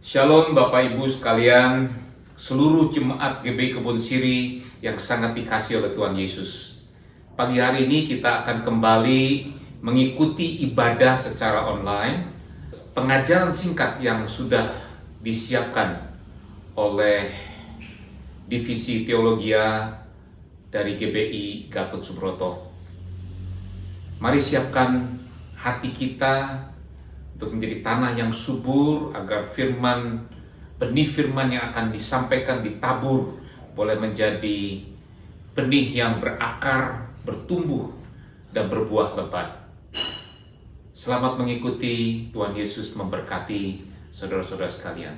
Shalom Bapak Ibu sekalian, seluruh jemaat GBI Kebun Siri yang sangat dikasihi oleh Tuhan Yesus. Pagi hari ini kita akan kembali mengikuti ibadah secara online. Pengajaran singkat yang sudah disiapkan oleh Divisi Teologia dari GBI Gatot Subroto. Mari siapkan hati kita untuk menjadi tanah yang subur agar benih firman yang akan disampaikan, ditabur, boleh menjadi benih yang berakar, bertumbuh, dan berbuah lebat. Selamat mengikuti, Tuhan Yesus memberkati saudara-saudara sekalian.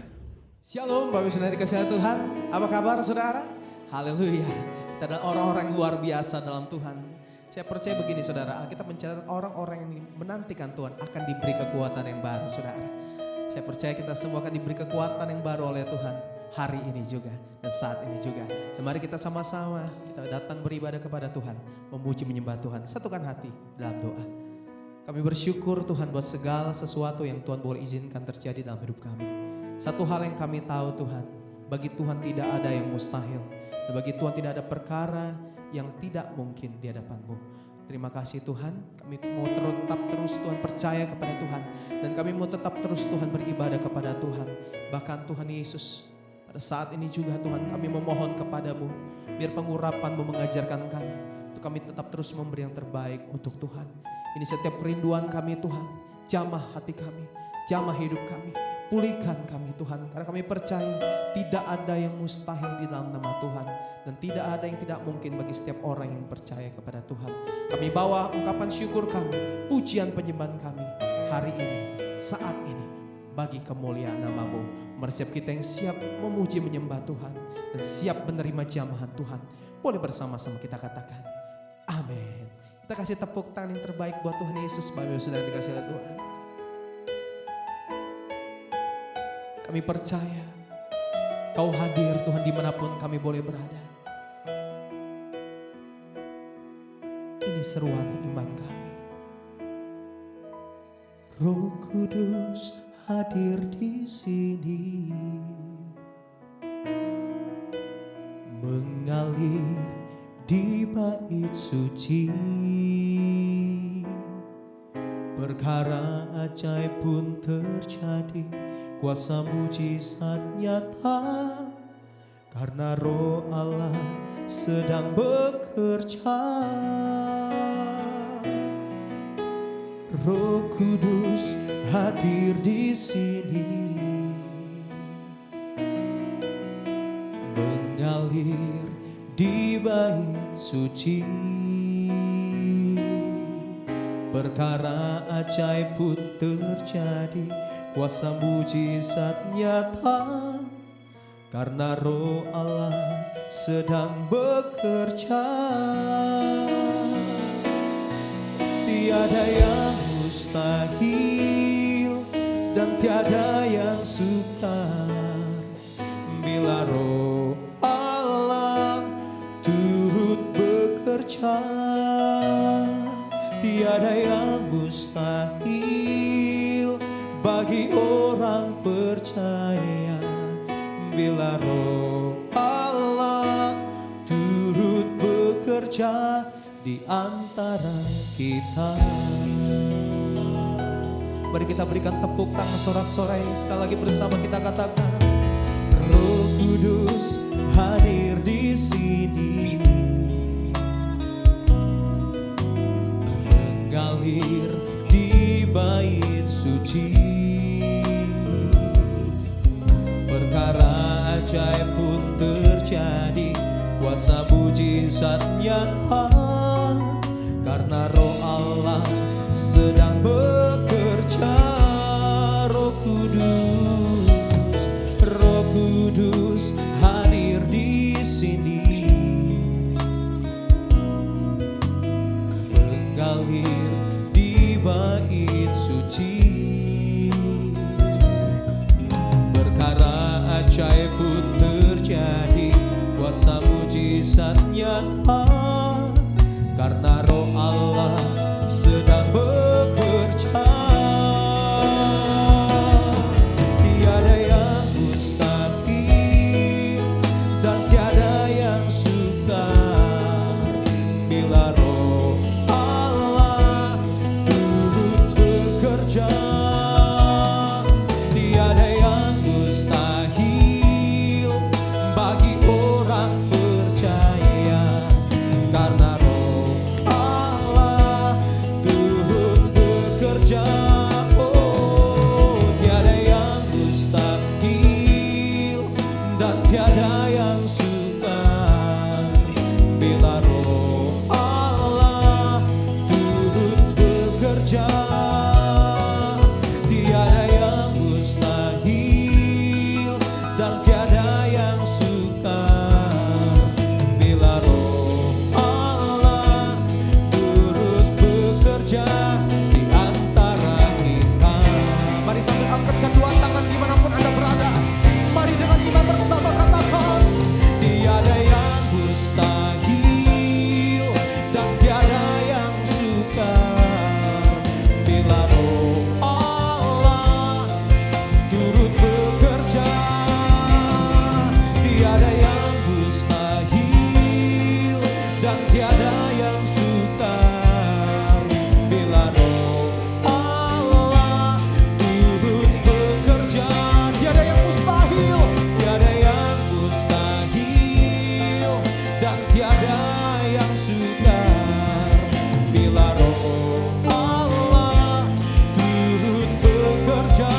Shalom Bapak Ibu Saudara dikasihi Tuhan. Apa kabar saudara? Haleluya. Kita adalah orang-orang luar biasa dalam Tuhan. Saya percaya begini saudara, kita mencatat orang-orang yang menantikan Tuhan akan diberi kekuatan yang baru saudara. Saya percaya kita semua akan diberi kekuatan yang baru oleh Tuhan hari ini juga dan saat ini juga. Dan mari kita sama-sama kita datang beribadah kepada Tuhan, memuji menyembah Tuhan, satukan hati dalam doa. Kami bersyukur Tuhan buat segala sesuatu yang Tuhan boleh izinkan terjadi dalam hidup kami. Satu hal yang kami tahu Tuhan, bagi Tuhan tidak ada yang mustahil. Dan bagi Tuhan tidak ada perkara yang tidak mungkin di hadapan-Mu. Terima kasih Tuhan, kami mau tetap terus Tuhan percaya kepada Tuhan. Dan kami mau tetap terus Tuhan beribadah kepada Tuhan. Bahkan Tuhan Yesus, pada saat ini juga Tuhan kami memohon kepada-Mu. Biar pengurapan-Mu mengajarkan kami. Untuk kami tetap terus memberi yang terbaik untuk Tuhan. Ini setiap kerinduan kami Tuhan. Jamah hati kami, jamah hidup kami. Pulihkan kami Tuhan, karena kami percaya tidak ada yang mustahil di dalam nama Tuhan. Dan tidak ada yang tidak mungkin bagi setiap orang yang percaya kepada Tuhan. Kami bawa ungkapan syukur kami, pujian penyembahan kami hari ini, saat ini, bagi kemuliaan nama-Mu. Mari setiap kita yang siap memuji menyembah Tuhan dan siap menerima jamahan Tuhan, boleh bersama-sama kita katakan amin. Kita kasih tepuk tangan yang terbaik buat Tuhan Yesus. Bapak Ibu Saudara dikasihi oleh Tuhan. Kami percaya Kau hadir Tuhan dimanapun kami boleh berada. Ini seruan iman kami. Roh Kudus hadir di sini, mengalir di bait suci. Perkara ajaib pun terjadi, kuasa mujizat nyata, karena Roh Allah sedang bekerja. Roh Kudus hadir di sini, mengalir di bait suci. Perkara ajaib pun terjadi, kuasa mujizat nyata, karena Roh Allah sedang bekerja. Tiada yang mustahil dan tiada yang sukar bila Roh Allah turut bekerja. Tiada yang mustahil bagi orang percaya bila Roh Allah turut bekerja di antara kita. Mari kita berikan tepuk tangan sorak-sorai sekali lagi bersama kita katakan, Roh Kudus hadir di sini, mengalir di bait suci. Perkara ajaib pun terjadi, kuasa mujizat nyata, karena Roh Allah sedang bekerja. Roh Kudus hadir di sini, mengalir di bait suci. Perkara ajaib pun terjadi, kuasa mujizat nyata, karena Roh Allah sedang bekerja. Tiada yang dan tiada yang sukar bila Roh Allah turut bekerja. Tiada yang mustahil, tiada yang mustahil, dan tiada yang sukar bila Roh Allah turut bekerja.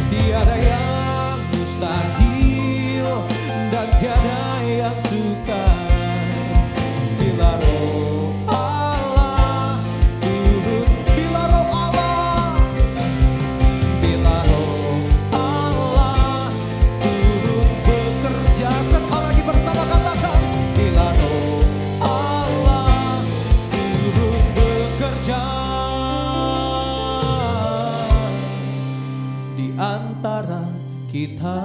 Tiada yang mustahil dan tiada yang sukar bila Roh Allah turut, bila Roh Allah, bila Roh Allah turut bekerja. Sekali lagi bersama katakan, bila Roh Allah turut bekerja di antara kita.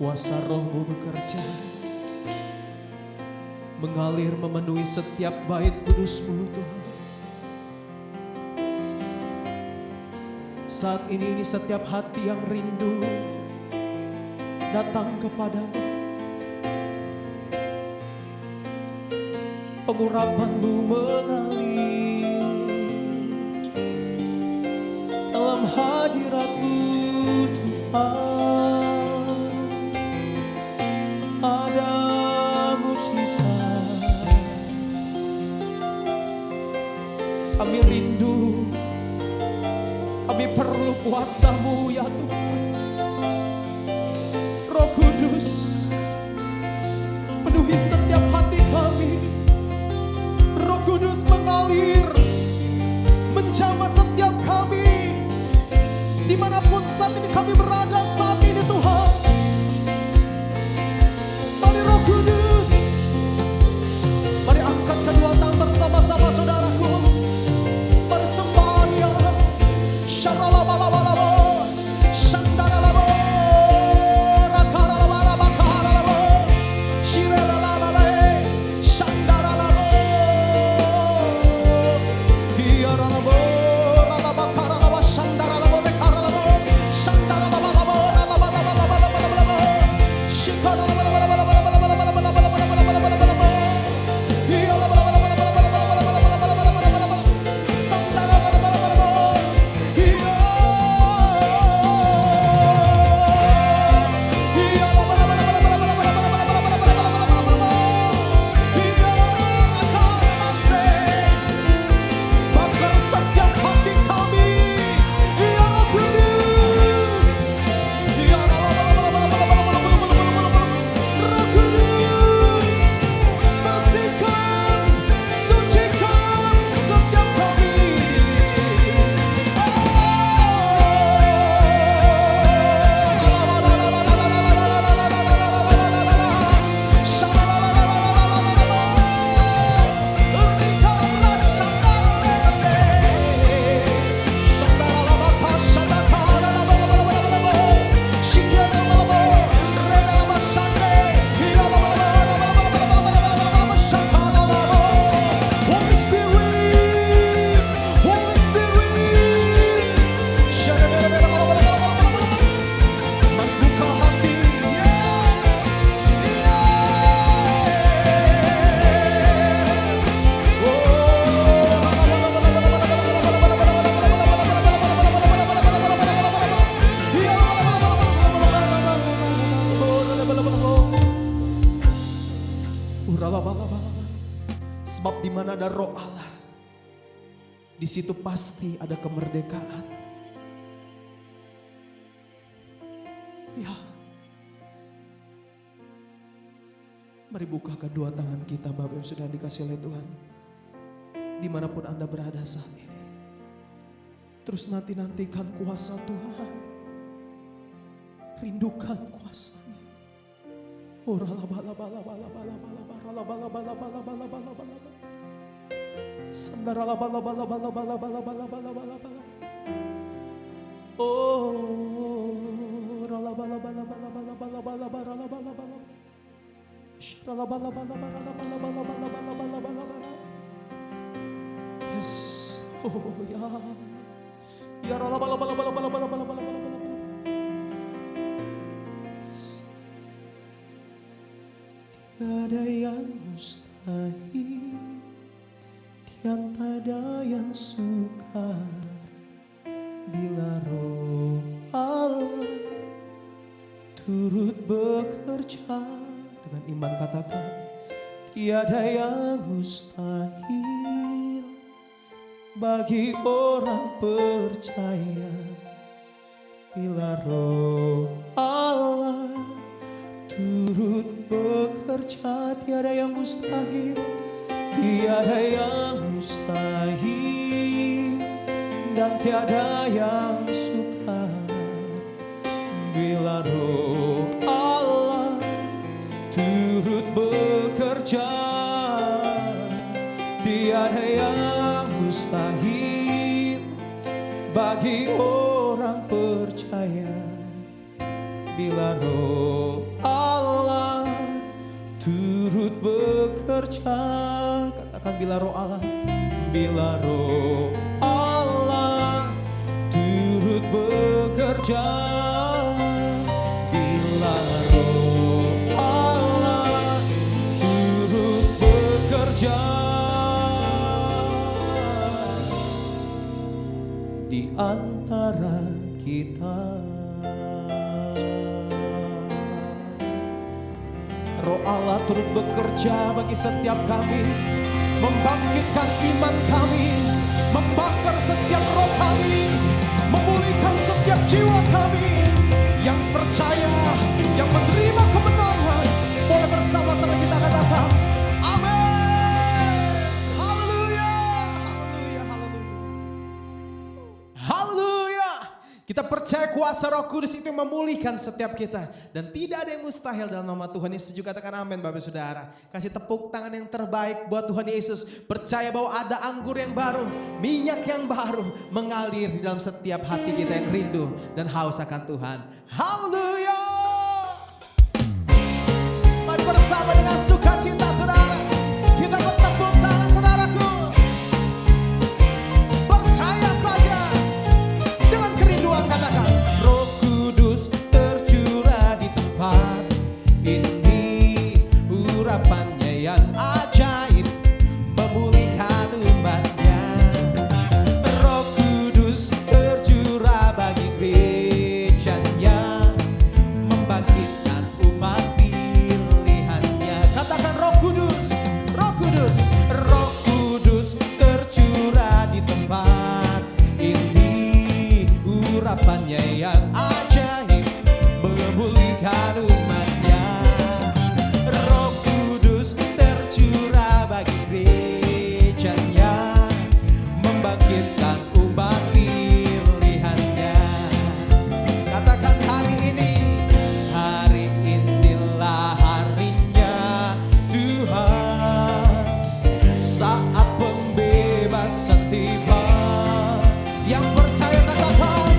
Kuasa Roh-Mu bekerja, mengalir memenuhi setiap bait kudus-Mu Tuhan. Saat ini setiap hati yang rindu datang kepadamu. Pengurapan-Mu mengalir dalam hadirat-Mu Tuhan. Ada mujizat. Kami rindu, kami perlu kuasa-Mu ya Tuhan. Roh Kudus, penuhi setiap hati kami. Roh Kudus mengalir, menjamah setiap kami, dimanapun saat ini kami berada saat ini Tuhan. Mari Roh Kudus, mari angkat kedua tangan bersama-sama saudaraku. Mari sembah Dia. Syaralabalaba, shandaralaba, rakaralaba, karalaba, shiralalala, shandaralaba, diaralaba, ralaba, karalaba, shandaralaba, rekaralaba, shandaralaba, ralaba, ralaba, shikaralaba. Sebab di mana ada Roh Allah, di situ pasti ada kemerdekaan. Ya, mari buka kedua tangan kita Bapak yang sudah dikasih oleh Tuhan, dimanapun Anda berada saat ini. Terus nantikan kuasa Tuhan, rindukan kuasa-Nya. Oh, yes, oh ya, Tiada yang mustahil, tiada yang sukar, bila Roh Allah turut bekerja. Dengan iman katakan, tiada yang mustahil bagi orang percaya, bila Roh Allah turut bekerja. Tiada yang mustahil, tiada yang mustahil, dan tiada yang sukar, bila Roh Allah turut bekerja. Tiada yang mustahil bagi orang percaya, bila Roh Allah turut bekerja. Katakan, bila Roh Allah, bila Roh Allah turut bekerja, bila Roh Allah turut bekerja di antara kita. Roh Allah turut bekerja bagi setiap kami, membangkitkan iman kami, membakar setiap roh kami, memulihkan setiap jiwa kami. Yang percaya, yang menerima kemenangan, boleh bersama-sama kita katakan amin. Haleluya, haleluya, haleluya, haleluya. Kita percaya kuasa Roh Kudus itu yang memulihkan setiap kita, dan tidak ada yang mustahil dalam nama Tuhan Yesus. Juga katakan amin Bapak Saudara. Kasih tepuk tangan yang terbaik buat Tuhan Yesus. Percaya bahwa ada anggur yang baru, minyak yang baru mengalir di dalam setiap hati kita yang rindu dan haus akan Tuhan. Haleluya. Mari bersama dengan sukacita saudara, kita bertepuk tangan saudaraku. Percaya saja dengan kerinduan, katakan Roh Kudus tercurah di tempat ini, urapannya yang ajaib memulihkan umatnya. Roh Kudus tercurah bagi gerejanya, membangkitkan umat pilihannya. Katakan Roh Kudus, Roh Kudus, Roh Kudus tercurah di tempat ini, urapannya yang ajaib memulihkan umatnya. Roh Kudus tercurah bagi gerejanya, membangkitkan umat pilihannya. Katakan hari inilah harinya Tuhan, saat pembebasan tiba. Yang percaya katakan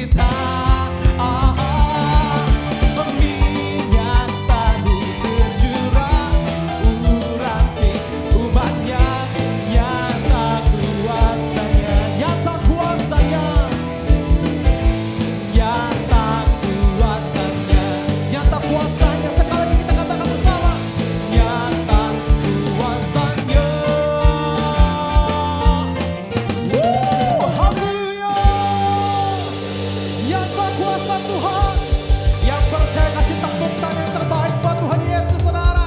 kita. Minyak tahu tercurah, urapi umatnya, nyata kuasanya, nyata kuasanya, nyata kuasanya, nyata kuasanya. Sekali lagi kita katakan bersama, nyata kuasanya. Haleluya. Nyata kuasa Tuhan. Yang percaya kasih tepuk tangan yang terbaik buat Tuhan Yesus, saudara.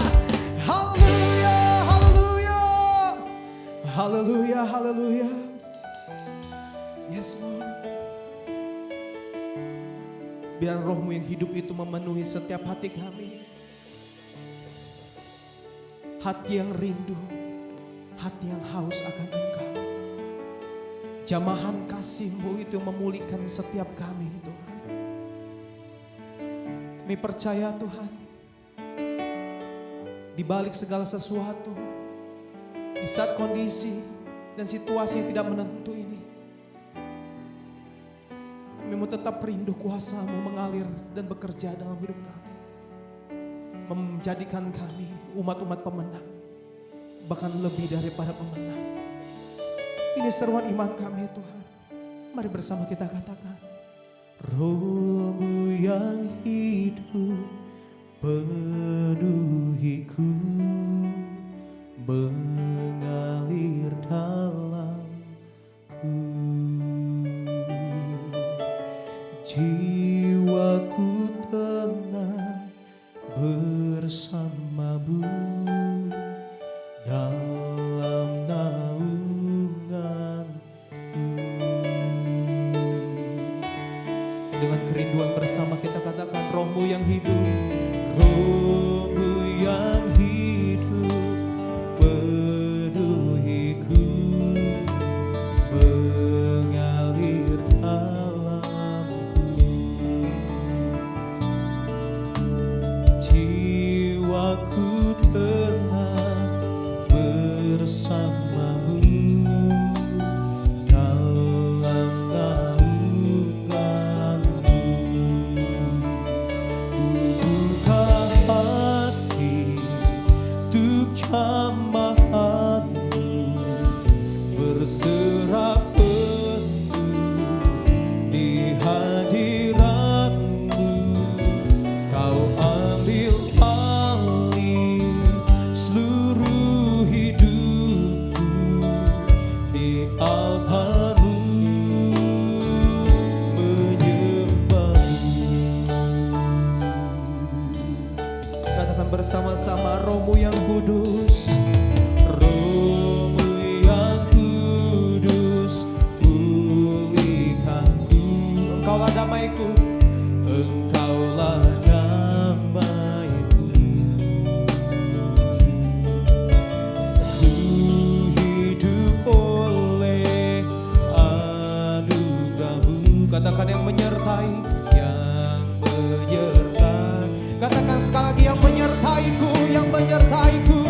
Haleluya, haleluya, haleluya, haleluya. Yes Lord. Biar rohmu yang hidup itu memenuhi setiap hati kami. Hati yang rindu, hati yang haus akan Engkau. Jamahan kasih-Mu itu memulihkan setiap kami, Tuhan. Kami percaya Tuhan, di balik segala sesuatu, di saat kondisi dan situasi yang tidak menentu ini, kami mau tetap rindu kuasa-Mu mengalir dan bekerja dalam hidup kami. Menjadikan kami umat-umat pemenang, bahkan lebih daripada pemenang. Ini seruan iman kami Tuhan. Mari bersama kita katakan, Roh-Mu yang hidup penuhiku, mengalir dalamku. Jiwaku tenang bersama-Mu dalam naungan-Mu. Dengan kerinduan bersama kita katakan, Roh-Mu yang hidup, Roh-Mu yang hidup penuhiku, mengalir dalamku. Jiwaku tenang bersama-Mu dalam naungan-Mu. Buka hati untuk jamahan-Mu, berserah penuh di hadirat-Mu. Kau ambil alih seluruh hidupku di altar-Mu, menyembah-Mu. Katakan bersama-sama, Roh-Mu yang kudus, Roh-Mu yang kudus, pulihkanku. Engkaulah damaiku, Engkaulah damaiku. Ku hidup oleh anugerah-Mu. Katakan yang menyertai, yang menyertai. Katakan sekali lagi, yang menyertaiku, yang menyertaiku.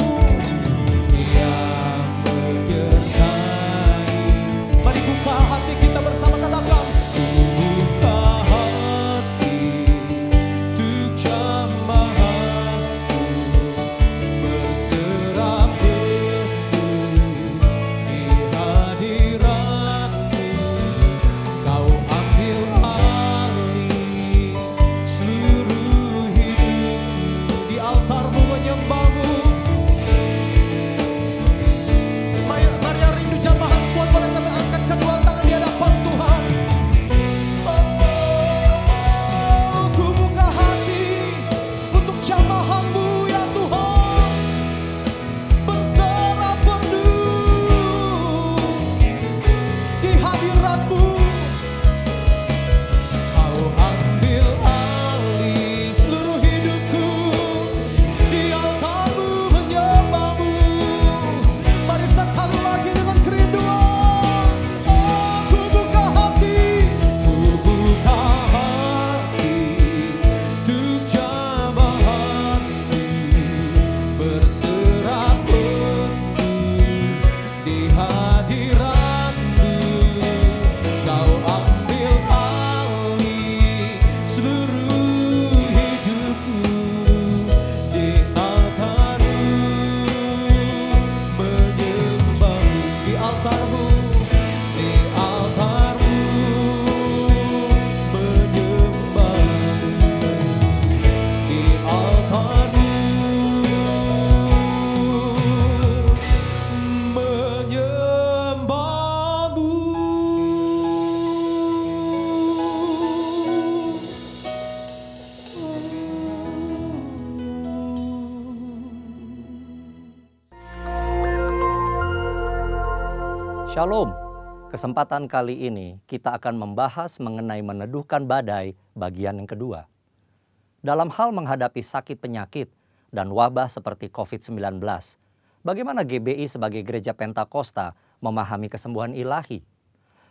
Shalom. Kesempatan kali ini kita akan membahas mengenai meneduhkan badai bagian yang kedua. Dalam hal menghadapi sakit penyakit dan wabah seperti COVID-19, bagaimana GBI sebagai gereja Pentakosta memahami kesembuhan ilahi?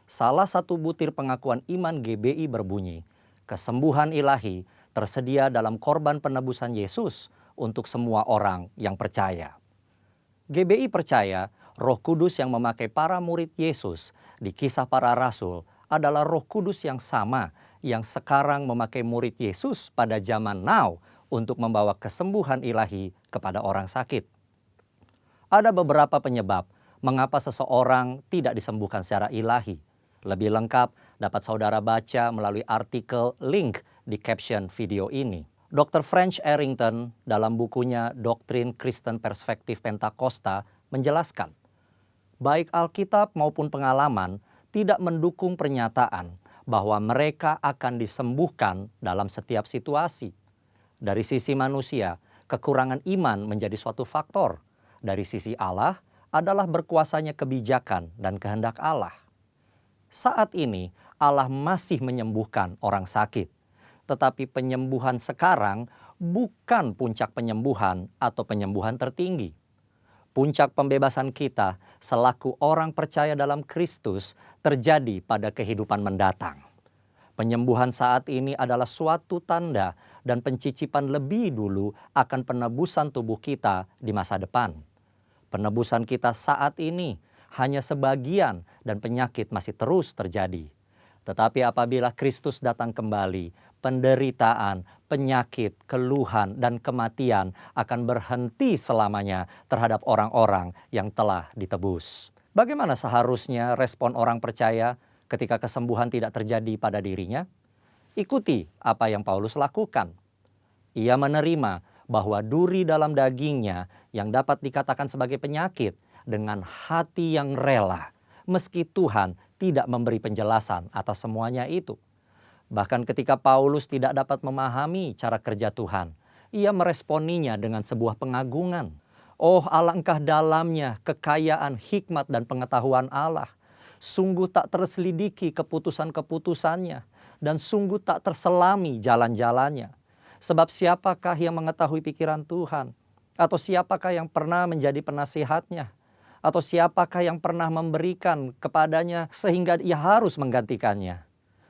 Salah satu butir pengakuan iman GBI berbunyi, kesembuhan ilahi tersedia dalam korban penebusan Yesus untuk semua orang yang percaya. GBI percaya Roh Kudus yang memakai para murid Yesus di Kisah Para Rasul adalah Roh Kudus yang sama yang sekarang memakai murid Yesus pada zaman now untuk membawa kesembuhan ilahi kepada orang sakit. Ada beberapa penyebab mengapa seseorang tidak disembuhkan secara ilahi. Lebih lengkap dapat saudara baca melalui artikel link di caption video ini. Dr. French Arrington dalam bukunya Doktrin Kristen Perspektif Pentakosta menjelaskan, baik Alkitab maupun pengalaman tidak mendukung pernyataan bahwa mereka akan disembuhkan dalam setiap situasi. Dari sisi manusia, kekurangan iman menjadi suatu faktor. Dari sisi Allah adalah berkuasanya kebijakan dan kehendak Allah. Saat ini Allah masih menyembuhkan orang sakit. Tetapi penyembuhan sekarang bukan puncak penyembuhan atau penyembuhan tertinggi. Puncak pembebasan kita selaku orang percaya dalam Kristus terjadi pada kehidupan mendatang. Penyembuhan saat ini adalah suatu tanda dan pencicipan lebih dulu akan penebusan tubuh kita di masa depan. Penebusan kita saat ini hanya sebagian dan penyakit masih terus terjadi. Tetapi apabila Kristus datang kembali, penderitaan, penyakit, keluhan, dan kematian akan berhenti selamanya terhadap orang-orang yang telah ditebus. Bagaimana seharusnya respon orang percaya ketika kesembuhan tidak terjadi pada dirinya? Ikuti apa yang Paulus lakukan. Ia menerima bahwa duri dalam dagingnya yang dapat dikatakan sebagai penyakit dengan hati yang rela, meski Tuhan tidak memberi penjelasan atas semuanya itu. Bahkan ketika Paulus tidak dapat memahami cara kerja Tuhan, ia meresponinya dengan sebuah pengagungan. Oh, alangkah dalamnya kekayaan hikmat dan pengetahuan Allah. Sungguh tak terselidiki keputusan-keputusannya dan sungguh tak terselami jalan-jalannya. Sebab siapakah yang mengetahui pikiran Tuhan? Atau siapakah yang pernah menjadi penasihatnya? Atau siapakah yang pernah memberikan kepadanya sehingga ia harus menggantikannya?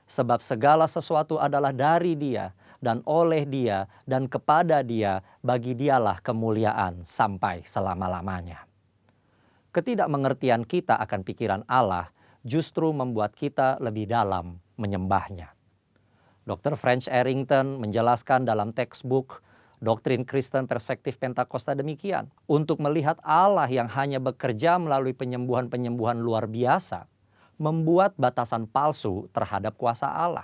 Sebab segala sesuatu adalah dari Dia dan oleh Dia dan kepada Dia, bagi Dialah kemuliaan sampai selama-lamanya. Ketidakmengertian kita akan pikiran Allah justru membuat kita lebih dalam menyembahnya. Dr. French Arrington menjelaskan dalam textbook Doktrin Kristen Perspektif Pentakosta demikian. Untuk melihat Allah yang hanya bekerja melalui penyembuhan-penyembuhan luar biasa, membuat batasan palsu terhadap kuasa Allah.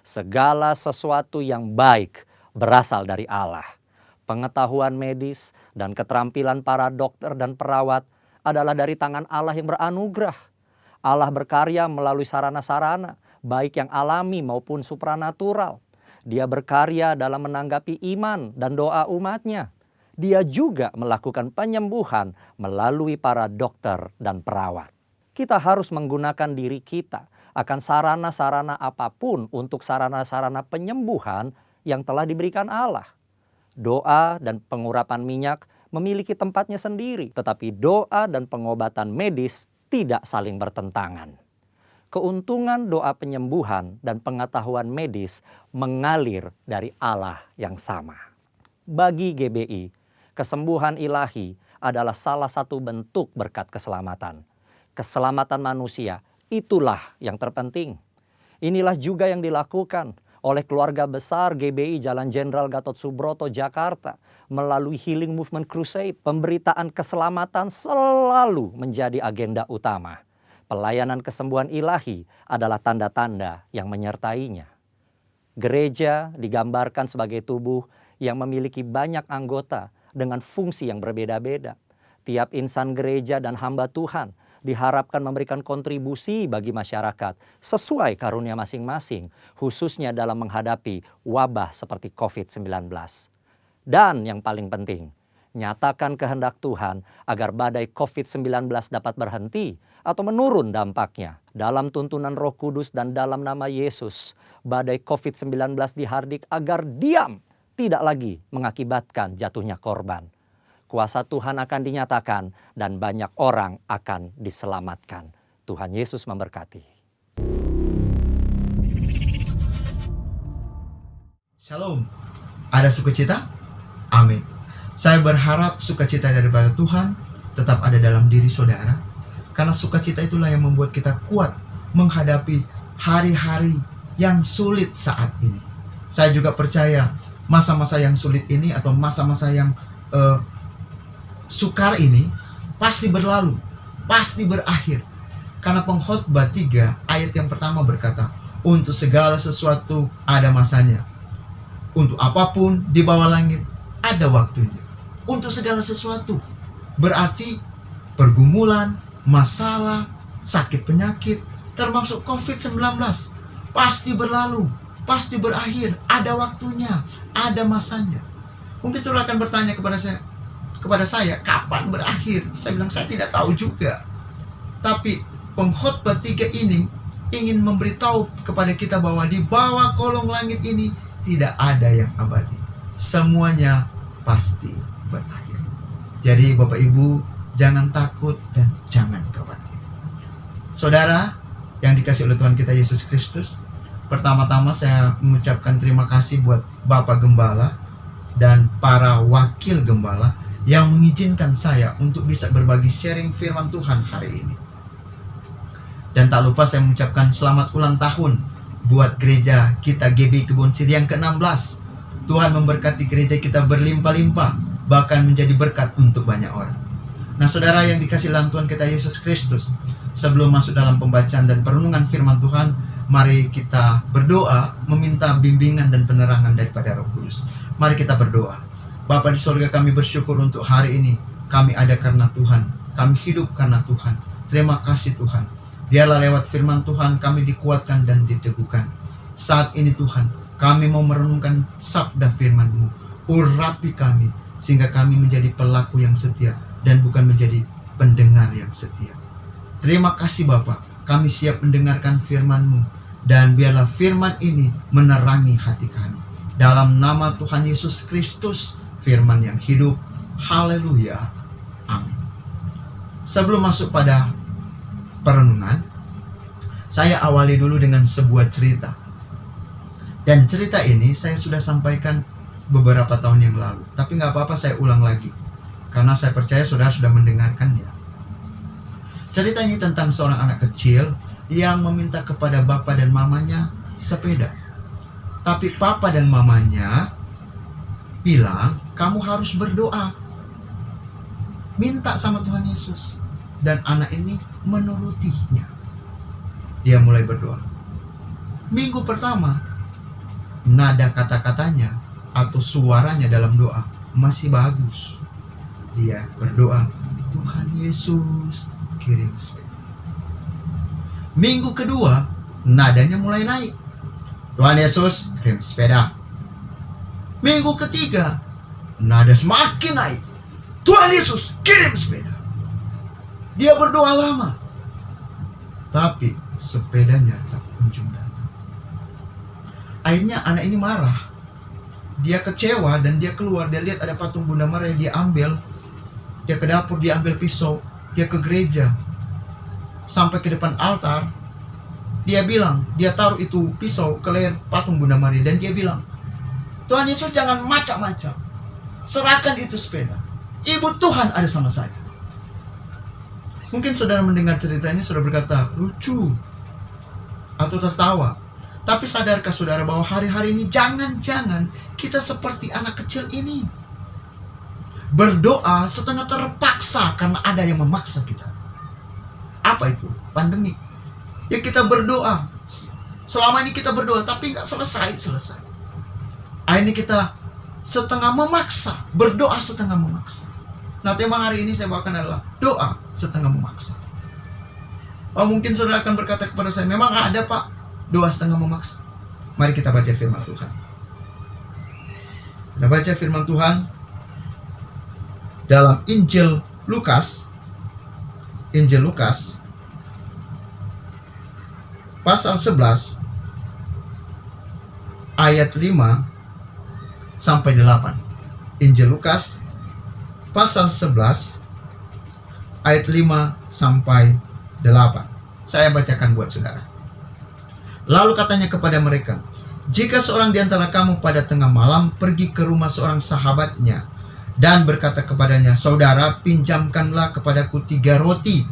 Segala sesuatu yang baik berasal dari Allah. Pengetahuan medis dan keterampilan para dokter dan perawat adalah dari tangan Allah yang beranugerah. Allah berkarya melalui sarana-sarana, baik yang alami maupun supranatural. Dia berkarya dalam menanggapi iman dan doa umatnya. Dia juga melakukan penyembuhan melalui para dokter dan perawat. Kita harus menggunakan diri kita akan sarana-sarana apapun untuk sarana-sarana penyembuhan yang telah diberikan Allah. Doa dan pengurapan minyak memiliki tempatnya sendiri, tetapi doa dan pengobatan medis tidak saling bertentangan. Keuntungan doa penyembuhan dan pengetahuan medis mengalir dari Allah yang sama. Bagi GBI, kesembuhan ilahi adalah salah satu bentuk berkat keselamatan. Keselamatan manusia, itulah yang terpenting. Inilah juga yang dilakukan oleh keluarga besar GBI Jalan Jenderal Gatot Subroto, Jakarta, melalui Healing Movement Crusade. Pemberitaan keselamatan selalu menjadi agenda utama. Pelayanan kesembuhan ilahi adalah tanda-tanda yang menyertainya. Gereja digambarkan sebagai tubuh yang memiliki banyak anggota dengan fungsi yang berbeda-beda. Tiap insan gereja dan hamba Tuhan diharapkan memberikan kontribusi bagi masyarakat sesuai karunia masing-masing, khususnya dalam menghadapi wabah seperti COVID-19. Dan yang paling penting, Nyatakan kehendak Tuhan agar badai COVID-19 dapat berhenti atau menurun dampaknya. Dalam tuntunan Roh Kudus dan dalam nama Yesus, badai COVID-19 dihardik agar diam, tidak lagi mengakibatkan jatuhnya korban. Kuasa Tuhan akan dinyatakan dan banyak orang akan diselamatkan. Tuhan Yesus memberkati. Shalom. Ada sukacita? Amin. Saya berharap sukacita daripada Tuhan tetap ada dalam diri saudara. Karena sukacita itulah yang membuat kita kuat menghadapi hari-hari yang sulit saat ini. Saya juga percaya masa-masa yang sulit ini atau masa-masa yang sukar ini pasti berlalu, pasti berakhir. Karena Pengkhotbah 3 ayat yang pertama berkata, untuk segala sesuatu ada masanya. Untuk apapun di bawah langit ada waktunya. Untuk segala sesuatu. Berarti pergumulan, masalah, sakit penyakit, termasuk COVID-19 pasti berlalu, pasti berakhir, ada waktunya, ada masanya. Mungkin saudara akan bertanya kepada saya, kapan berakhir? Saya bilang saya tidak tahu juga. Tapi Pengkhotbah 3 ini ingin memberitahu kepada kita bahwa di bawah kolong langit ini tidak ada yang abadi. Semuanya pasti berakhir. Jadi Bapak Ibu, jangan takut dan jangan khawatir. Saudara yang dikasihi oleh Tuhan kita Yesus Kristus, pertama-tama saya mengucapkan terima kasih buat Bapak Gembala dan para wakil gembala yang mengizinkan saya untuk bisa berbagi sharing firman Tuhan hari ini. Dan tak lupa saya mengucapkan selamat ulang tahun buat gereja kita GBI Kebon Siri yang ke-16. Tuhan memberkati gereja kita berlimpah-limpah, bahkan menjadi berkat untuk banyak orang. Nah saudara yang dikasihi dalam Tuhan kita Yesus Kristus, sebelum masuk dalam pembacaan dan perenungan firman Tuhan, mari kita berdoa meminta bimbingan dan penerangan daripada Roh Kudus. Mari kita berdoa. Bapa di sorga, kami bersyukur untuk hari ini. Kami ada karena Tuhan, kami hidup karena Tuhan. Terima kasih Tuhan. Biarlah lewat firman Tuhan kami dikuatkan dan diteguhkan. Saat ini Tuhan, kami mau merenungkan sabda firman-Mu. Urapi kami, sehingga kami menjadi pelaku yang setia dan bukan menjadi pendengar yang setia. Terima kasih Bapa, kami siap mendengarkan firman-Mu. Dan biarlah firman ini menerangi hati kami. Dalam nama Tuhan Yesus Kristus, firman yang hidup. Haleluya. Amin. Sebelum masuk pada perenungan, saya awali dulu dengan sebuah cerita. Dan cerita ini saya sudah sampaikan beberapa tahun yang lalu. Tapi nggak apa-apa, saya ulang lagi. Karena saya percaya saudara sudah mendengarkannya. Cerita ini tentang seorang anak kecil yang meminta kepada bapak dan mamanya sepeda. Tapi papa dan mamanya bilang, kamu harus berdoa. Minta sama Tuhan Yesus. Dan anak ini menurutinya. Dia mulai berdoa. Minggu pertama, nada kata-katanya atau suaranya dalam doa masih bagus. Dia berdoa, Tuhan Yesus kirim sepeda. Minggu kedua, nadanya mulai naik. Tuhan Yesus kirim sepeda. Minggu ketiga, nada semakin naik. Tuhan Yesus kirim sepeda. Dia berdoa lama, tapi sepedanya tak kunjung datang. Akhirnya anak ini marah. Dia kecewa dan dia keluar. Dia lihat ada patung Bunda Maria, dia ambil. Dia ke dapur, dia ambil pisau. Dia ke gereja. Sampai ke depan altar. Dia bilang, dia taruh itu pisau ke leher patung Bunda Maria. Dan dia bilang, Tuhan Yesus jangan macam-macam. Serahkan itu sepeda. Ibu Tuhan ada sama saya. Mungkin saudara mendengar cerita ini saudara berkata, lucu atau tertawa. Tapi sadarkah saudara bahwa hari-hari ini jangan-jangan kita seperti anak kecil ini. Berdoa setengah terpaksa karena ada yang memaksa kita. Apa itu? Pandemi. Ya kita berdoa. Selama ini kita berdoa tapi nggak selesai. Akhirnya kita setengah memaksa. Berdoa setengah memaksa. Nah tema hari ini saya bawakan adalah doa setengah memaksa. Oh, mungkin saudara akan berkata kepada saya, memang ada Pak doa setengah memaksa. Mari kita baca firman Tuhan. Kita baca firman Tuhan dalam Injil Lukas pasal 11 ayat 5 sampai 8. Injil Lukas pasal 11 ayat 5 sampai 8. Saya bacakan buat saudara. Lalu katanya kepada mereka, jika seorang di antara kamu pada tengah malam pergi ke rumah seorang sahabatnya dan berkata kepadanya, saudara, pinjamkanlah kepadaku 3 roti,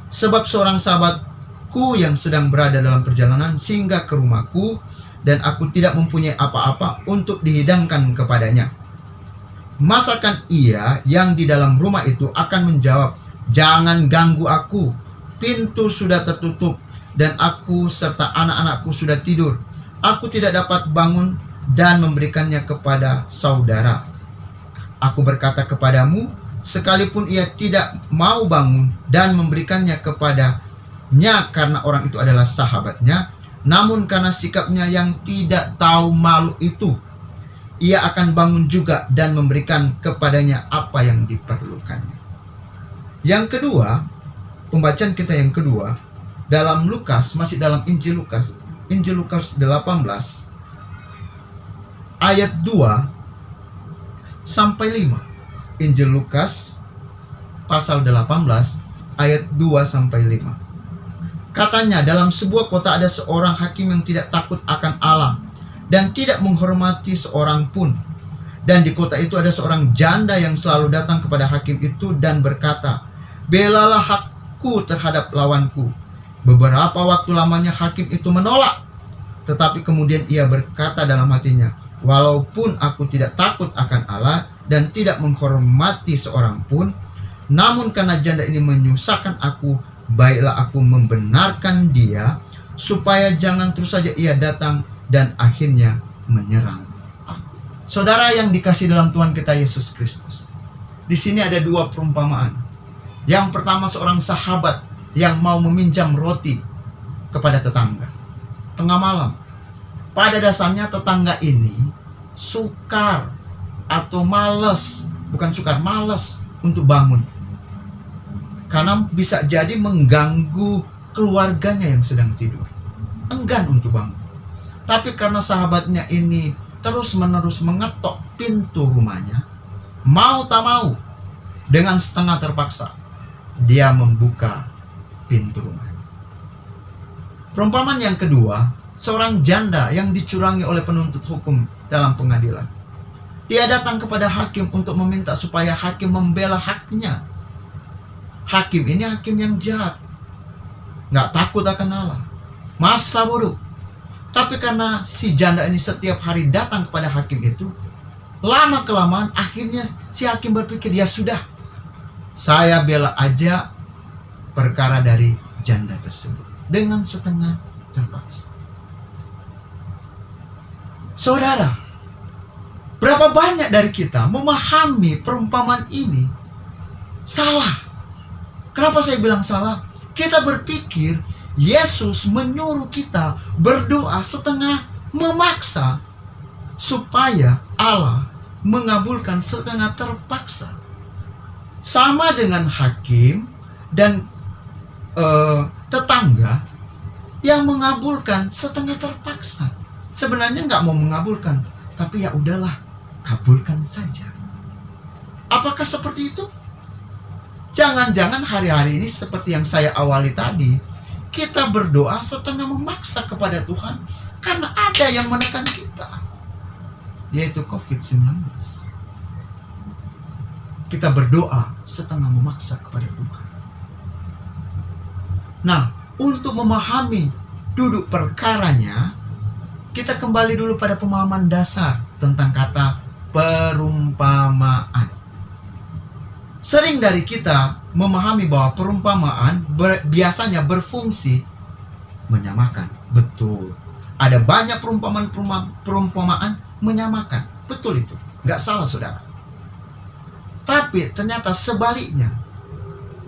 sebab seorang sahabatku yang sedang berada dalam perjalanan singgah ke rumahku dan aku tidak mempunyai apa-apa untuk dihidangkan kepadanya. Masakan ia yang di dalam rumah itu akan menjawab, jangan ganggu aku, pintu sudah tertutup dan aku serta anak-anakku sudah tidur. Aku tidak dapat bangun dan memberikannya kepada saudara. Aku berkata kepadamu, sekalipun ia tidak mau bangun dan memberikannya kepadanya karena orang itu adalah sahabatnya, namun karena sikapnya yang tidak tahu malu itu, ia akan bangun juga dan memberikan kepadanya apa yang diperlukannya. Yang kedua, pembacaan kita yang kedua, dalam Lukas, masih dalam Injil Lukas 18 ayat 2 sampai 5. Injil Lukas pasal 18 ayat 2 sampai 5. Katanya, dalam sebuah kota ada seorang hakim yang tidak takut akan Allah dan tidak menghormati seorang pun. Dan di kota itu ada seorang janda yang selalu datang kepada hakim itu dan berkata, belalah hakku terhadap lawanku. Beberapa waktu lamanya hakim itu menolak, tetapi kemudian ia berkata dalam hatinya, walaupun aku tidak takut akan Allah dan tidak menghormati seorang pun, namun karena janda ini menyusahkan aku, baiklah aku membenarkan dia, supaya jangan terus saja ia datang dan akhirnya menyerang aku. Saudara yang dikasihi dalam Tuhan kita Yesus Kristus, di sini ada 2 perumpamaan. Yang pertama, seorang sahabat yang mau meminjam roti kepada tetangga tengah malam. Pada dasarnya tetangga ini sukar atau malas untuk bangun, karena bisa jadi mengganggu keluarganya yang sedang tidur, enggan untuk bangun. Tapi karena sahabatnya ini terus-menerus mengetok pintu rumahnya, mau tak mau, dengan setengah terpaksa, dia membuka pintu rumah. Perumpamaan yang kedua, seorang janda yang dicurangi oleh penuntut hukum dalam pengadilan. Dia datang kepada hakim untuk meminta supaya hakim membela haknya. Hakim ini hakim yang jahat, nggak takut akan Allah, masa bodoh. Tapi karena si janda ini setiap hari datang kepada hakim itu, lama kelamaan akhirnya si hakim berpikir, ya sudah, saya bela aja perkara dari janda tersebut dengan setengah terpaksa. Saudara, berapa banyak dari kita memahami perumpamaan ini salah? Kenapa saya bilang salah? Kita berpikir Yesus menyuruh kita berdoa setengah memaksa supaya Allah mengabulkan setengah terpaksa. Sama dengan hakim dan tetangga yang mengabulkan setengah terpaksa. Sebenarnya nggak mau mengabulkan, tapi ya udahlah, kabulkan saja. Apakah seperti itu? Jangan-jangan hari-hari ini seperti yang saya awali tadi, kita berdoa setengah memaksa kepada Tuhan karena ada yang menekan kita, yaitu COVID-19. Kita berdoa setengah memaksa kepada Tuhan. Nah, untuk memahami duduk perkaranya, kita kembali dulu pada pemahaman dasar tentang kata perumpamaan. Sering dari kita memahami bahwa perumpamaan biasanya berfungsi menyamakan. Betul. Ada banyak perumpamaan menyamakan. Betul itu. Nggak salah, saudara. Tapi ternyata sebaliknya.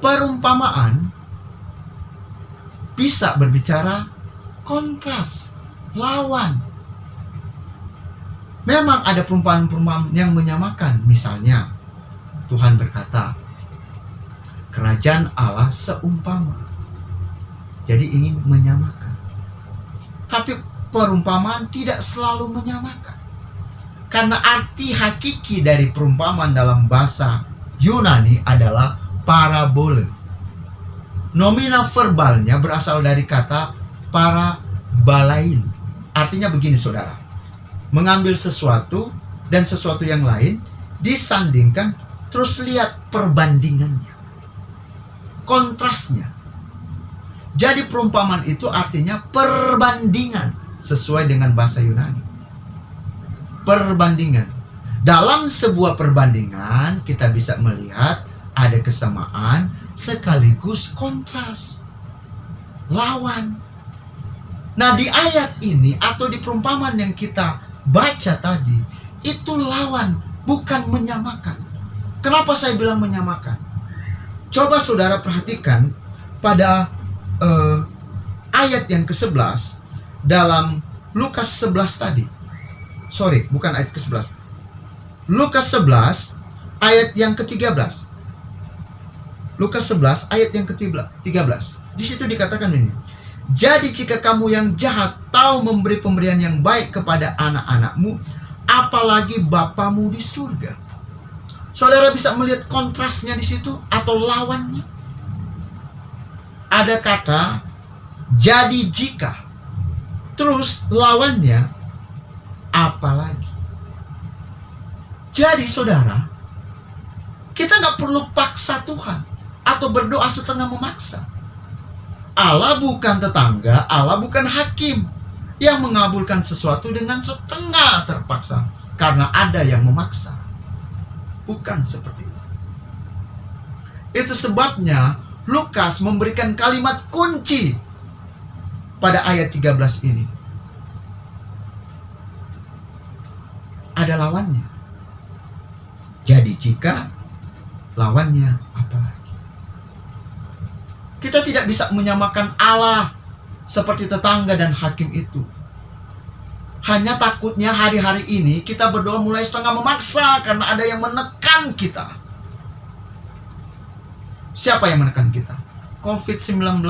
Perumpamaan bisa berbicara kontras, lawan. Memang ada perumpamaan-perumpamaan yang menyamakan. Misalnya, Tuhan berkata, kerajaan Allah seumpama. Jadi ingin menyamakan. Tapi perumpamaan tidak selalu menyamakan. Karena arti hakiki dari perumpamaan dalam bahasa Yunani adalah parabole. Nomina verbalnya berasal dari kata parabalain. Artinya begini saudara, mengambil sesuatu dan sesuatu yang lain, disandingkan, terus lihat perbandingannya, kontrasnya. Jadi perumpamaan itu artinya perbandingan sesuai dengan bahasa Yunani. Perbandingan. Dalam sebuah perbandingan kita bisa melihat ada kesamaan sekaligus kontras, lawan. Nah, di ayat ini atau di perumpamaan yang kita baca tadi, itu lawan, bukan menyamakan. Kenapa saya bilang menyamakan? Coba saudara perhatikan pada ayat yang ke-11 dalam Lukas 11 tadi. Sorry, bukan ayat ke-11. Lukas 11 ayat yang ke-13. Lukas 11 ayat yang ke-13. Di situ dikatakan ini. Jadi jika kamu yang jahat tahu memberi pemberian yang baik kepada anak-anakmu, apalagi Bapamu di surga. Saudara bisa melihat kontrasnya di situ atau lawannya. Ada kata jadi jika. Terus lawannya apalagi. Jadi saudara, kita nggak perlu paksa Tuhan atau berdoa setengah memaksa. Allah bukan tetangga, Allah bukan hakim yang mengabulkan sesuatu dengan setengah terpaksa karena ada yang memaksa. Bukan seperti itu. Itu sebabnya Lukas memberikan kalimat kunci pada ayat 13 ini. Ada lawannya. Jadi jika lawannya apa lagi? Kita tidak bisa menyamakan Allah seperti tetangga dan hakim itu. Hanya takutnya hari-hari ini kita berdoa mulai setengah memaksa karena ada yang menekan kita. Siapa yang menekan kita? COVID-19.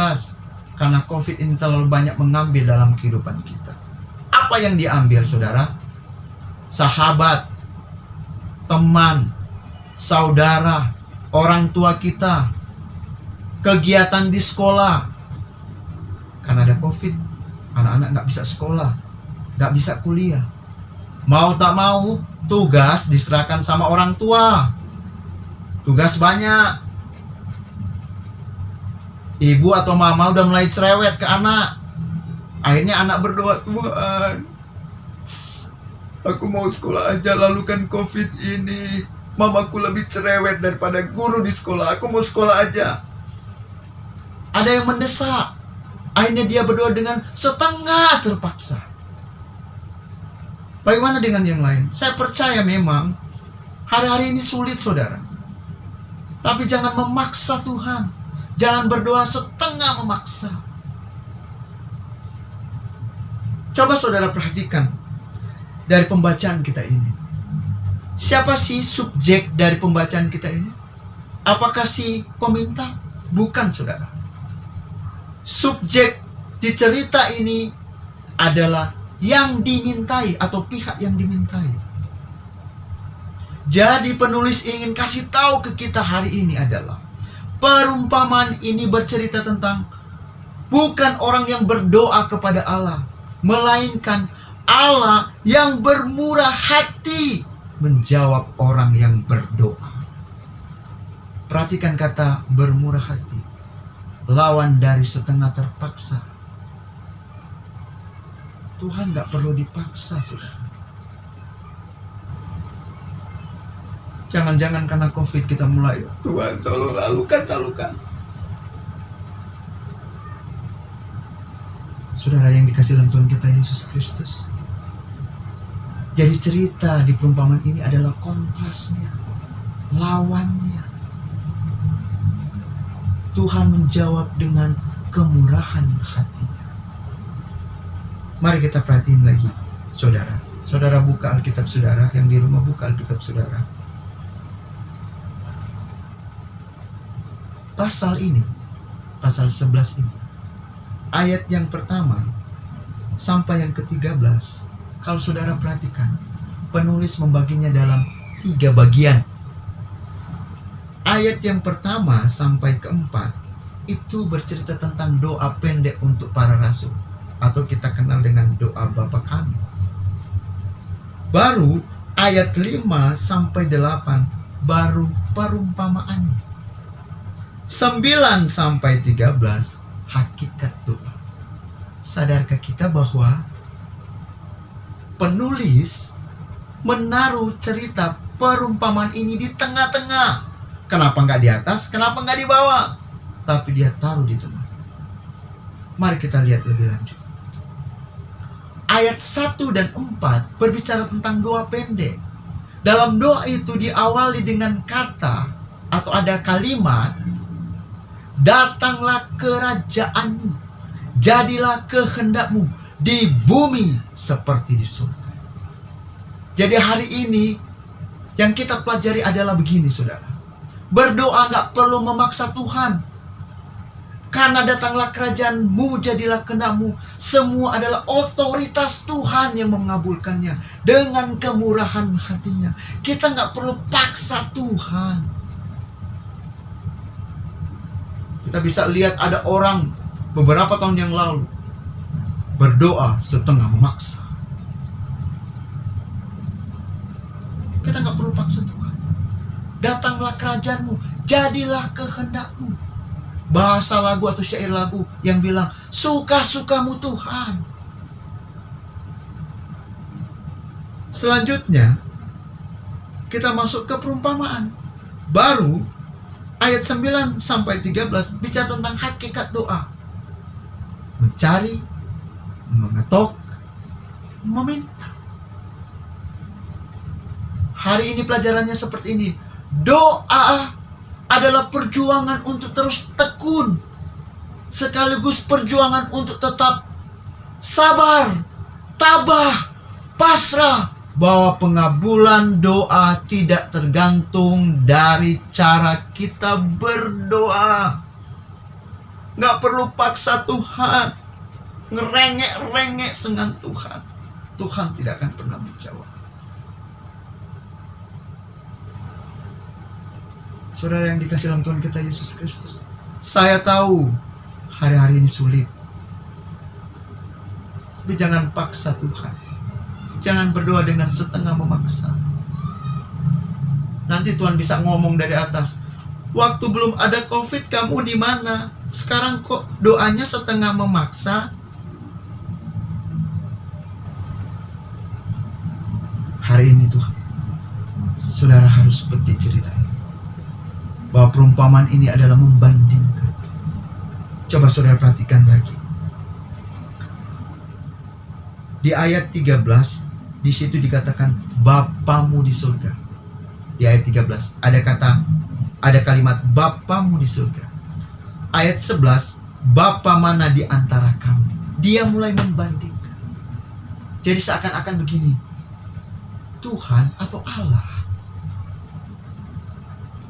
Karena COVID ini terlalu banyak mengambil dalam kehidupan kita. Apa yang diambil saudara? Sahabat, teman, saudara, orang tua kita, kegiatan di sekolah. Karena ada COVID, anak-anak gak bisa sekolah, gak bisa kuliah. Mau tak mau, tugas diserahkan sama orang tua. Tugas banyak. Ibu atau mama udah mulai cerewet ke anak. Akhirnya anak berdoa, Tuhan, aku mau sekolah aja, lalu kan COVID ini mamaku lebih cerewet daripada guru di sekolah. Aku mau sekolah aja. Ada yang mendesak. Akhirnya dia berdoa dengan setengah terpaksa. Bagaimana dengan yang lain? Saya percaya memang hari-hari ini sulit saudara. Tapi jangan memaksa Tuhan. Jangan berdoa setengah memaksa. Coba saudara perhatikan dari pembacaan kita ini. Siapa sih subjek dari pembacaan kita ini? Apakah si peminta? Bukan saudara. Subjek di cerita ini adalah yang dimintai atau pihak yang dimintai. Jadi penulis ingin kasih tahu ke kita hari ini adalah perumpamaan ini bercerita tentang bukan orang yang berdoa kepada Allah, melainkan Allah yang bermurah hati menjawab orang yang berdoa. Perhatikan kata bermurah hati. Lawan dari setengah terpaksa. Tuhan gak perlu dipaksa, saudara. Jangan-jangan karena COVID kita mulai, Tuhan tolong lalukan. Saudara yang dikasih dalam Tuhan kita Yesus Kristus. Jadi cerita di perumpamaan ini adalah kontrasnya, lawannya. Tuhan menjawab dengan kemurahan hatinya. Mari kita perhatiin lagi, saudara. Saudara buka Alkitab saudara, yang di rumah buka Alkitab saudara. pasal ini, pasal 11 ini, ayat yang pertama sampai yang ke-13, kalau saudara perhatikan, penulis membaginya dalam 3 bagian. Ayat yang pertama sampai ke-4 itu bercerita tentang doa pendek untuk para rasul, atau kita kenal dengan doa Bapa Kami. Baru ayat 5 sampai 8 baru perumpamaannya. 9 sampai 13 hakikat doa. Sadarkah kita bahwa penulis menaruh cerita perumpamaan ini di tengah-tengah? Kenapa nggak di atas? Kenapa nggak di bawah? Tapi dia taruh di tengah. Mari kita lihat lebih lanjut. Ayat 1 dan 4 berbicara tentang doa pendek. Dalam doa itu diawali dengan kata atau ada kalimat, datanglah kerajaanmu, jadilah kehendakmu di bumi seperti di surga. Jadi hari ini yang kita pelajari adalah begini, saudara. Berdoa gak perlu memaksa Tuhan. Karena datanglah kerajaanmu, jadilah kehendakmu. Semua adalah otoritas Tuhan yang mengabulkannya dengan kemurahan hatinya. Kita gak perlu paksa Tuhan. Kita bisa lihat ada orang beberapa tahun yang lalu berdoa setengah memaksa. Kita gak perlu paksa Tuhan. Datanglah kerajaanmu, jadilah kehendakmu. Bahasa lagu atau syair lagu yang bilang, suka-sukamu Tuhan. Selanjutnya kita masuk ke perumpamaan. Baru ayat 9 sampai 13 bicara tentang hakikat doa. Mencari, mengetok, meminta. Hari ini pelajarannya seperti ini. Doa adalah perjuangan untuk terus tekun, sekaligus perjuangan untuk tetap sabar, tabah, pasrah, bahwa pengabulan doa tidak tergantung dari cara kita berdoa. Gak perlu paksa Tuhan, ngerengek-rengek dengan Tuhan. Tuhan tidak akan pernah menjawab. Saudara yang dikasih dalam Tuhan kita Yesus Kristus, saya tahu hari-hari ini sulit. Tapi jangan paksa Tuhan. Jangan berdoa dengan setengah memaksa. Nanti Tuhan bisa ngomong dari atas, waktu belum ada COVID kamu di mana? Sekarang kok doanya setengah memaksa? Hari ini Tuhan, saudara harus petik ceritanya. Bahwa perumpamaan ini adalah membandingkan. Coba saudara perhatikan lagi. Di ayat 13, di situ dikatakan Bapamu di surga. Di ayat 13 ada kalimat Bapamu di surga. Ayat 11, Bapa mana di antara kami? Dia mulai membandingkan. Jadi seakan-akan begini, Tuhan atau Allah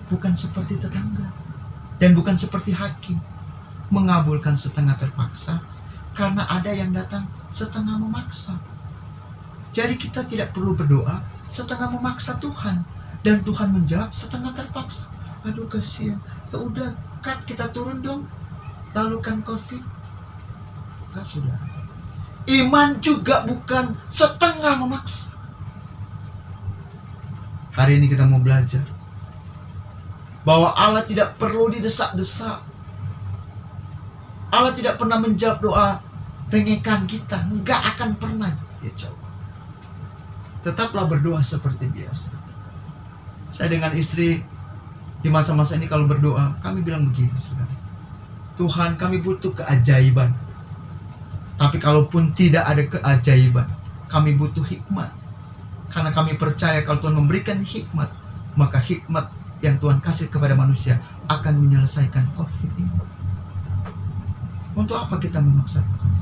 bukan seperti tetangga dan bukan seperti hakim, mengabulkan setengah terpaksa karena ada yang datang setengah memaksa. Jadi kita tidak perlu berdoa setengah memaksa Tuhan, dan Tuhan menjawab setengah terpaksa. Aduh kasihan, ya udah cut, kita turun dong, lalu kan COVID. Enggak, saudara. Iman juga bukan setengah memaksa. Hari ini kita mau belajar bahwa Allah tidak perlu didesak-desak. Allah tidak pernah menjawab doa rengekan kita. Enggak akan pernah dia jawab. Tetaplah berdoa seperti biasa. Saya dengan istri di masa-masa ini kalau berdoa, kami bilang begini, saudara. Tuhan, kami butuh keajaiban. Tapi kalaupun tidak ada keajaiban, kami butuh hikmat. Karena kami percaya kalau Tuhan memberikan hikmat, maka hikmat yang Tuhan kasih kepada manusia akan menyelesaikan COVID ini. Untuk apa kita memaksa Tuhan?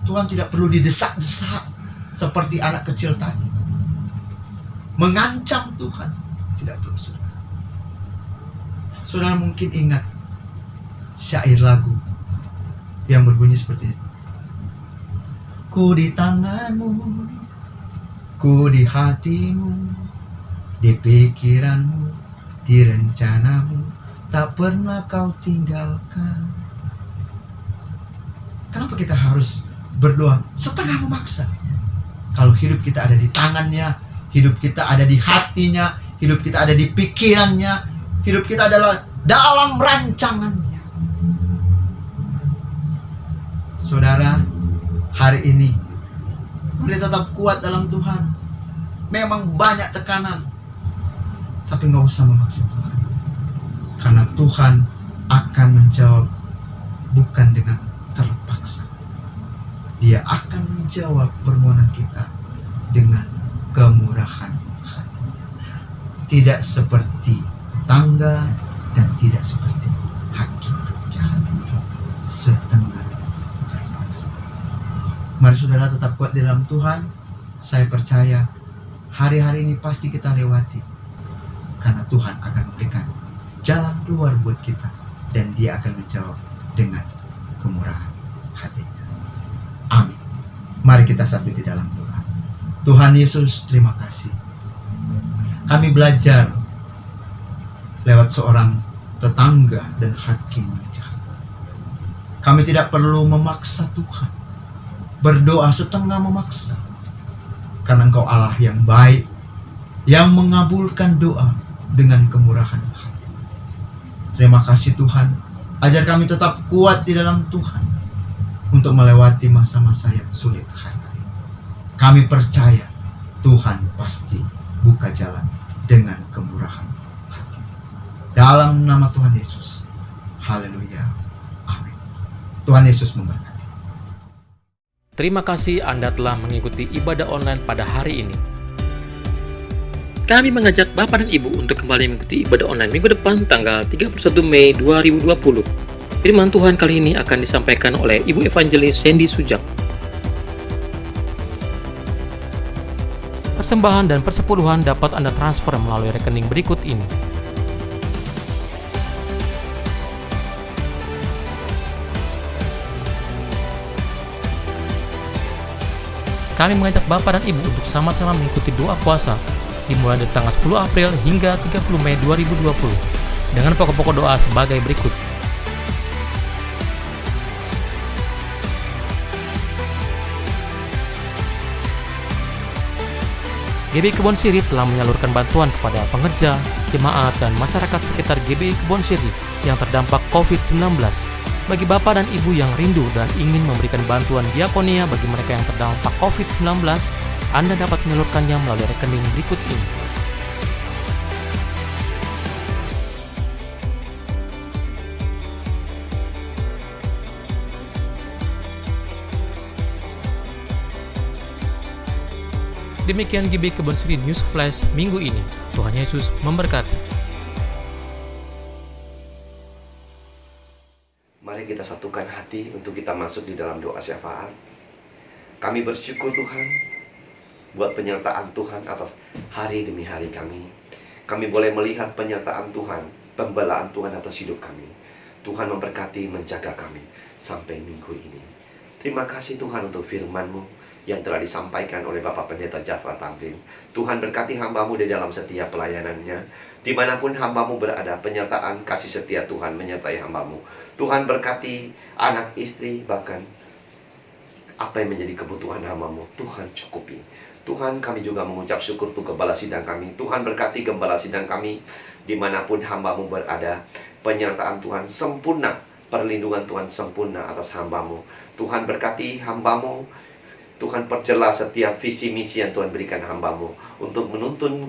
Tuhan tidak perlu didesak-desak seperti anak kecil tadi. Mengancam Tuhan tidak perlu, saudara. Saudara mungkin ingat syair lagu yang berbunyi seperti ini. Ku di tanganmu, ku di hatimu, di pikiranmu, di rencanamu, tak pernah kau tinggalkan. Kenapa kita harus berdoa setengah memaksa? Kalau hidup kita ada di tangannya, hidup kita ada di hatinya, hidup kita ada di pikirannya, hidup kita adalah dalam rancangannya. Saudara, hari ini mari tetap kuat dalam Tuhan. Memang banyak tekanan, tapi nggak usah memaksa Tuhan, karena Tuhan akan menjawab bukan dengan terpaksa. Dia akan menjawab permohonan kita dengan kemurahan hatinya. Tidak seperti tetangga dan tidak seperti hakim jahat itu setengah terpaksa. Mari saudara tetap kuat di dalam Tuhan. Saya percaya hari-hari ini pasti kita lewati, karena Tuhan akan memberikan jalan keluar buat kita, dan Dia akan menjawab dengan kemurahan hatinya. Amin. Mari kita satu di dalam doa. Tuhan Yesus, terima kasih. Kami belajar lewat seorang tetangga dan hakim yang jahat. Kami tidak perlu memaksa Tuhan, berdoa setengah memaksa, karena Engkau Allah yang baik, yang mengabulkan doa dengan kemurahan hati. Terima kasih Tuhan, ajar kami tetap kuat di dalam Tuhan untuk melewati masa-masa yang sulit hari-hari. Kami percaya Tuhan pasti buka jalan dengan kemurahan hati. Dalam nama Tuhan Yesus. Haleluya. Amin. Tuhan Yesus memberkati. Terima kasih Anda telah mengikuti ibadah online pada hari ini. Kami mengajak Bapak dan Ibu untuk kembali mengikuti ibadah online minggu depan tanggal 31 Mei 2020. Firman Tuhan kali ini akan disampaikan oleh Ibu Evangelis Sandy Sujak. Persembahan dan persepuluhan dapat Anda transfer melalui rekening berikut ini. Kami mengajak Bapak dan Ibu untuk sama-sama mengikuti doa puasa dimulai dari tanggal 10 April hingga 30 Mei 2020 dengan pokok-pokok doa sebagai berikut. GBI Kebon Siri telah menyalurkan bantuan kepada pengerja, jemaat, dan masyarakat sekitar GBI Kebon Siri yang terdampak COVID-19. Bagi Bapak dan Ibu yang rindu dan ingin memberikan bantuan diakonia bagi mereka yang terdampak COVID-19, Anda dapat menyalurkannya melalui rekening berikut ini. Demikian GBI Kebon Siri News Flash minggu ini. Tuhan Yesus memberkati. Mari kita satukan hati untuk kita masuk di dalam doa syafaat. Kami bersyukur Tuhan buat penyertaan Tuhan atas hari demi hari kami. Kami boleh melihat penyertaan Tuhan, pembelaan Tuhan atas hidup kami. Tuhan memberkati, menjaga kami sampai minggu ini. Terima kasih Tuhan untuk firman-Mu yang telah disampaikan oleh Bapak Pendeta Jafar Tamrin. Tuhan berkati hamba-Mu di dalam setiap pelayanannya. Dimanapun hamba-Mu berada, penyertaan kasih setia Tuhan menyertai hamba-Mu. Tuhan berkati anak istri, bahkan apa yang menjadi kebutuhan hamba-Mu, Tuhan cukupi. Tuhan, kami juga mengucap syukur untuk gembala sidang kami. Tuhan berkati gembala sidang kami dimanapun hamba-Mu berada. Penyertaan Tuhan sempurna, perlindungan Tuhan sempurna atas hamba-Mu. Tuhan berkati hamba-Mu. Tuhan perjelas setiap visi misi yang Tuhan berikan hamba-Mu untuk menuntun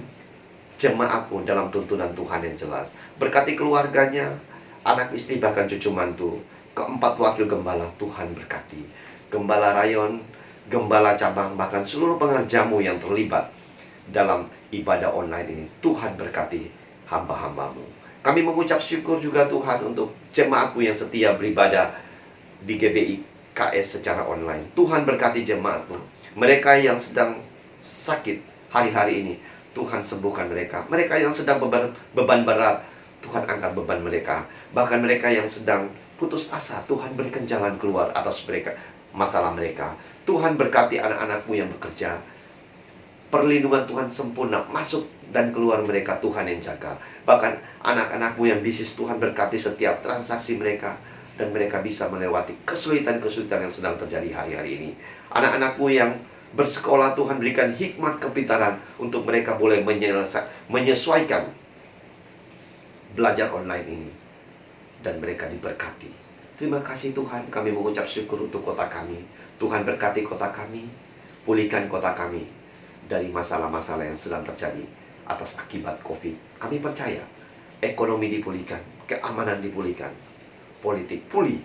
jemaat-Mu dalam tuntunan Tuhan yang jelas. Berkati keluarganya, anak istri bahkan cucu mantu. Keempat wakil gembala, Tuhan berkati. Gembala rayon, gembala cabang, bahkan seluruh pengerja-Mu yang terlibat dalam ibadah online ini. Tuhan berkati hamba-hamba-Mu. Kami mengucap syukur juga Tuhan untuk jemaat-Mu yang setia beribadah di GBI KS secara online. Tuhan berkati jemaat-Mu. Mereka yang sedang sakit hari-hari ini, Tuhan sembuhkan mereka. Mereka yang sedang beban berat, Tuhan angkat beban mereka. Bahkan mereka yang sedang putus asa, Tuhan berikan jalan keluar atas mereka, masalah mereka. Tuhan berkati anak-anakmu yang bekerja. Perlindungan Tuhan sempurna masuk dan keluar mereka, Tuhan yang jaga. Bahkan anak-anakmu yang bisnis, Tuhan berkati setiap transaksi mereka, dan mereka bisa melewati kesulitan-kesulitan yang sedang terjadi hari-hari ini. Anak-anakmu yang bersekolah, Tuhan berikan hikmat kepintaran untuk mereka boleh menyesuaikan belajar online ini, dan mereka diberkati. Terima kasih Tuhan, kami mengucap syukur untuk kota kami. Tuhan berkati kota kami, pulihkan kota kami dari masalah-masalah yang sedang terjadi atas akibat COVID. Kami percaya ekonomi dipulihkan, keamanan dipulihkan, politik pulih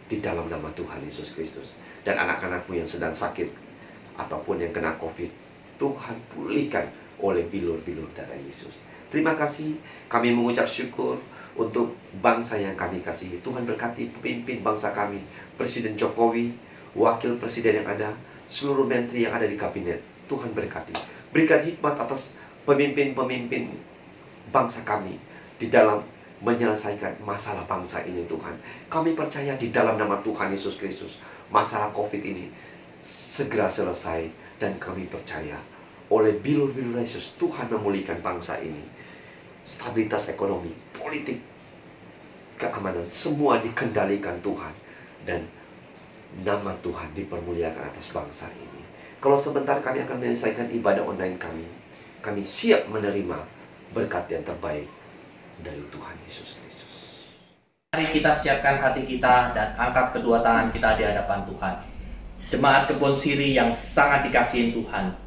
di dalam nama Tuhan Yesus Kristus. Dan anak-anakmu yang sedang sakit ataupun yang kena COVID, Tuhan pulihkan oleh bilur-bilur darah Yesus. Terima kasih, kami mengucap syukur untuk bangsa yang kami kasihi. Tuhan berkati pemimpin bangsa kami, Presiden Jokowi, Wakil Presiden yang ada, seluruh menteri yang ada di kabinet. Tuhan berkati, berikan hikmat atas pemimpin-pemimpin bangsa kami di dalam menyelesaikan masalah bangsa ini Tuhan. Kami percaya di dalam nama Tuhan Yesus Kristus, masalah COVID ini segera selesai, dan kami percaya oleh bilur-bilur Yesus, Tuhan memulihkan bangsa ini. Stabilitas ekonomi, politik, keamanan, semua dikendalikan Tuhan, dan nama Tuhan dipermuliakan atas bangsa ini. Kalau sebentar kami akan menyelesaikan ibadah online kami siap menerima berkat yang terbaik dari Tuhan Yesus Kristus. Mari kita siapkan hati kita dan angkat kedua tangan kita di hadapan Tuhan. Jemaat Kebon Siri yang sangat dikasihin Tuhan,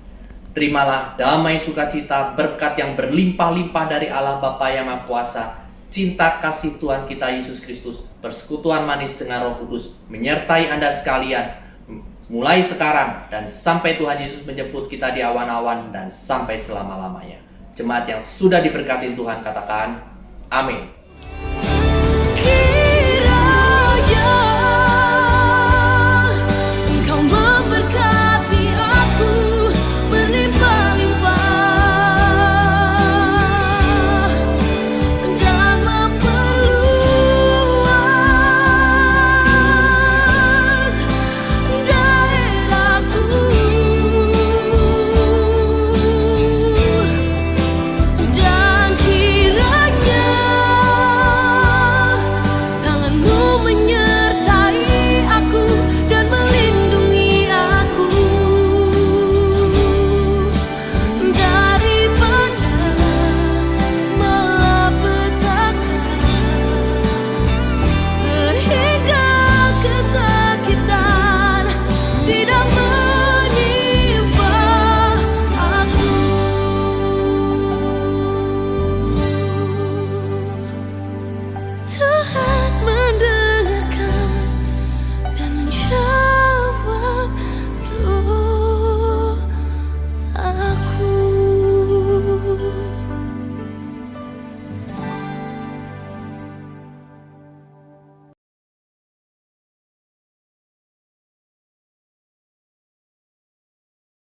terimalah damai sukacita, berkat yang berlimpah-limpah dari Allah Bapa yang Maha Kuasa, cinta kasih Tuhan kita Yesus Kristus, persekutuan manis dengan Roh Kudus menyertai Anda sekalian, mulai sekarang dan sampai Tuhan Yesus menjemput kita di awan-awan dan sampai selama-lamanya. Jemaat yang sudah diberkati Tuhan katakan, amin.